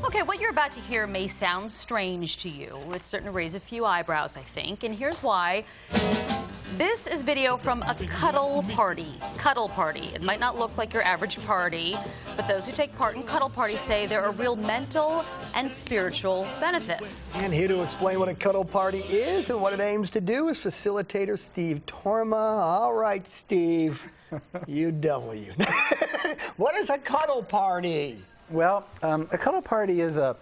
Okay, what you're about to hear may sound strange to you. It's certain to raise a few eyebrows, I think, and here's why. This is video from a cuddle party. Cuddle party. It might not look like your average party, but those who take part in cuddle parties say there are real mental and spiritual benefits. And here to explain what a cuddle party is and what it aims to do is facilitator Steve Torma. All right, Steve, you devil you. What is a cuddle party? Well, a cuddle party is a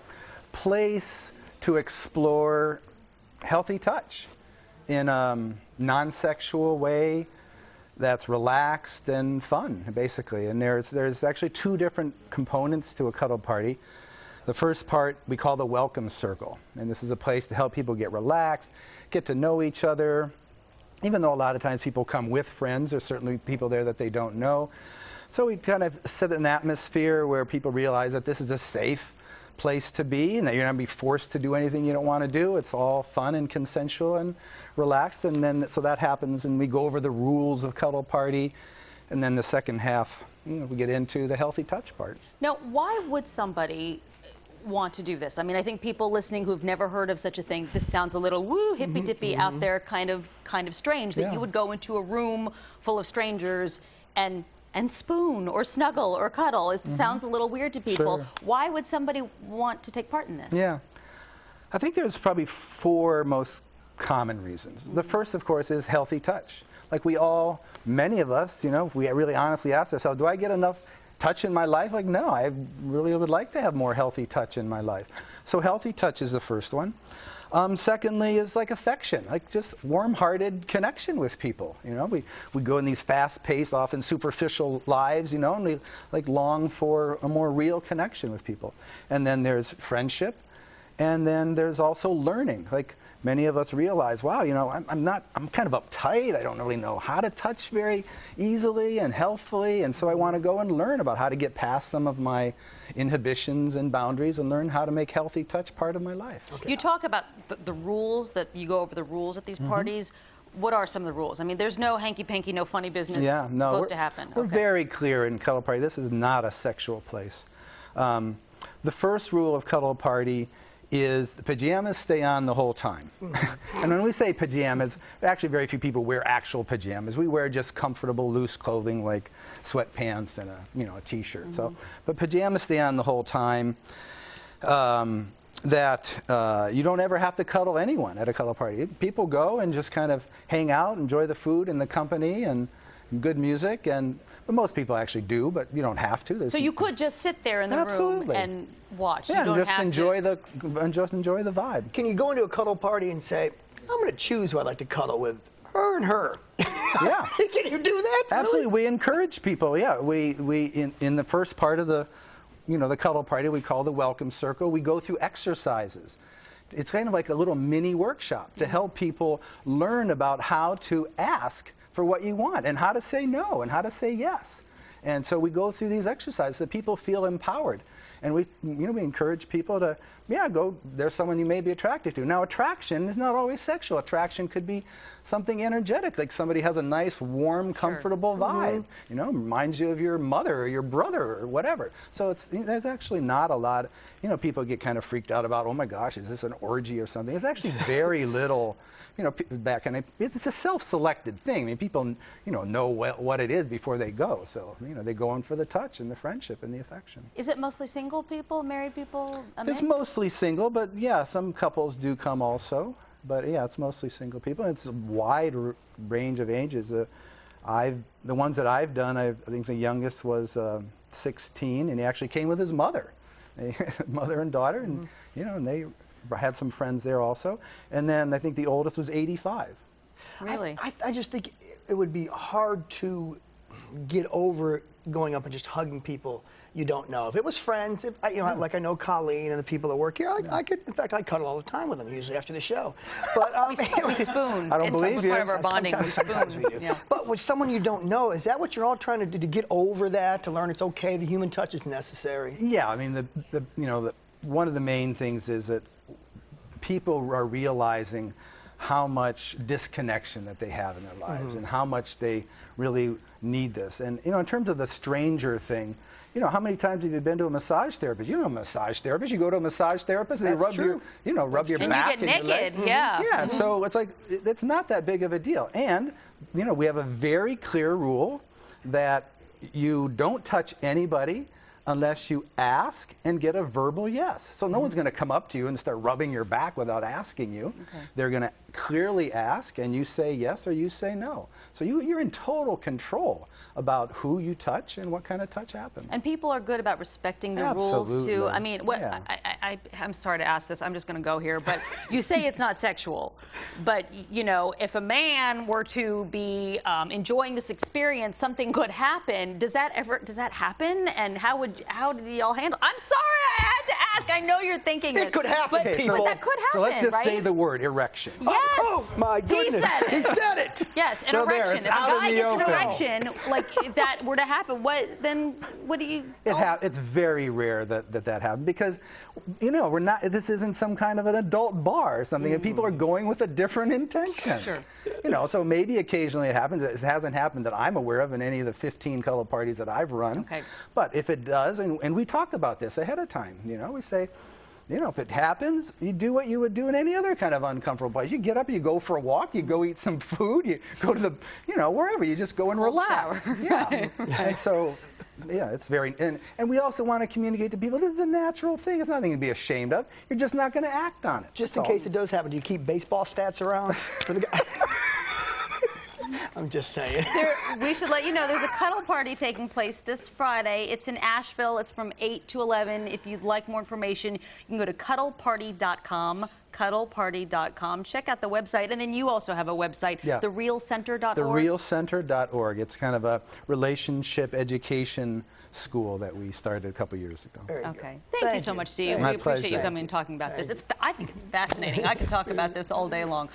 place to explore healthy touch in a non-sexual way that's relaxed and fun, basically. And there's actually two different components to a cuddle party. The first part we call the welcome circle, and this is a place to help people get relaxed, get to know each other. Even though a lot of times people come with friends, there's certainly people there that they don't know. So we kind of set an atmosphere where people realize that this is a safe place to be and that you're not going to be forced to do anything you don't want to do. It's all fun and consensual and relaxed. And then so that happens, and we go over the rules of cuddle party. And then the second half, we get into the healthy touch part. Now, why would somebody want to do this? I mean, I think people listening who've never heard of such a thing, this sounds a little woo, hippy-dippy out there, kind of strange that you would go into a room full of strangers and spoon or snuggle or cuddle. It sounds a little weird to people. Sure. Why would somebody want to take part in this? Yeah. I think there's probably four most common reasons. The first, of course, is healthy touch. Like many of us, if we really honestly ask ourselves, do I get enough touch in my life? Like, no, I really would like to have more healthy touch in my life. So healthy touch is the first one. Secondly is like affection, like just warm-hearted connection with people. We go in these fast-paced, often superficial lives, and we long for a more real connection with people. And then there's friendship, and then there's also learning. Like many of us realize, wow, I'm kind of uptight. I don't really know how to touch very easily and healthfully, and so I want to go and learn about how to get past some of my inhibitions and boundaries and learn how to make healthy touch part of my life. Okay. You talk about the rules, that you go over the rules at these parties. What are some of the rules? I mean, there's no hanky-panky, no funny business supposed to happen. We're very clear in cuddle party. This is not a sexual place. The first rule of cuddle party is the pajamas stay on the whole time. And when we say pajamas, actually very few people wear actual pajamas. We wear just comfortable, loose clothing like sweatpants and a t-shirt. But pajamas stay on the whole time. You don't ever have to cuddle anyone at a cuddle party. People go and just kind of hang out, enjoy the food and the company and good music, but most people actually do, but you don't have to. So you could just sit there in the room and watch. Yeah, you don't and just have enjoy the vibe. Can you go into a cuddle party and say, I'm going to choose who I'd like to cuddle with, her and her? Yeah. Can you do that? Absolutely. Really? We encourage people. Yeah, we in the first part of the the cuddle party we call the welcome circle. We go through exercises. It's kind of like a little mini workshop to help people learn about how to ask for what you want and how to say no and how to say yes. And so we go through these exercises so people feel empowered. And we encourage people to, go, there's someone you may be attracted to. Now, attraction is not always sexual. Attraction could be something energetic, like somebody has a nice, warm, comfortable vibe. Reminds you of your mother or your brother or whatever. So there's actually not a lot, people get kind of freaked out about, oh my gosh, is this an orgy or something? It's actually very little, back in it's a self-selected thing. I mean, people, know what it is before they go. So, they go in for the touch and the friendship and the affection. Is it mostly single people, married people? It's mostly single, but yeah, some couples do come also. But yeah, it's mostly single people. It's a wide range of ages. The ones that I've done, I think the youngest was 16, and he actually came with his mother, mother and daughter, and and they had some friends there also. And then I think the oldest was 85. Really? I just think it would be hard to get over going up and just hugging people you don't know. If it was friends, like I know Colleen and the people that work here, I could, in fact, I cuddle all the time with them, usually after the show. But we spoon. I don't believe you. Part of our bonding. Sometimes we do. Yeah. But with someone you don't know, is that what you're all trying to do, to get over that, to learn it's okay, the human touch is necessary? Yeah, I mean, one of the main things is that people are realizing how much disconnection that they have in their lives and how much they really need this. And in terms of the stranger thing, you know, how many times have you been to a massage therapist? You know, a massage therapist. You go to a massage therapist, and they rub your, you know, rub your back and you get naked. Yeah. Yeah. So it's like it's not that big of a deal. And you know, we have a very clear rule that you don't touch anybody unless you ask and get a verbal yes. So no one's going to come up to you and start rubbing your back without asking you. Okay. They're going to clearly ask, and you say yes or you say no. So you're in total control about who you touch and what kind of touch happens. And people are good about respecting the rules too. I mean, what, I'm sorry to ask this. I'm just going to go here, but you say it's not sexual. But you know, if a man were to be enjoying this experience, something could happen. Does that happen? And how do y'all handle? I'm sorry, I had to ask. I know you're thinking it could happen, but, people. But that could happen, so let's just right? say the word erection. Yes. Oh my goodness. He said it. Yes, an so erection. If a guy gets an erection, like if that were to happen, what do you? It's very rare that happens because, you know, we're not. This isn't some kind of an adult bar or something, and people are going with a different intention. Sure. You know, so maybe occasionally it happens. It hasn't happened that I'm aware of in any of the 15 cuddle parties that I've run. Okay. But if it does, and we talk about this ahead of time, you know, we say, you know, if it happens, you do what you would do in any other kind of uncomfortable place. You get up, you go for a walk, you go eat some food, you go to the, you know, wherever. You just go and relax. Yeah. Right. And so, yeah, it's very, and we also want to communicate to people, this is a natural thing. It's nothing to be ashamed of. You're just not going to act on it. Just in case it does happen, do you keep baseball stats around for the guy? I'm just saying. We should let you know there's a cuddle party taking place this Friday. It's in Asheville. It's from 8 to 11. If you'd like more information, you can go to cuddleparty.com. Cuddleparty.com. Check out the website, and then you also have a website, therealcenter.org. Therealcenter.org. It's kind of a relationship education school that we started a couple years ago. Okay. Thank you so much, Steve. We appreciate you coming and talking about this. I think it's fascinating. I could talk about this all day long.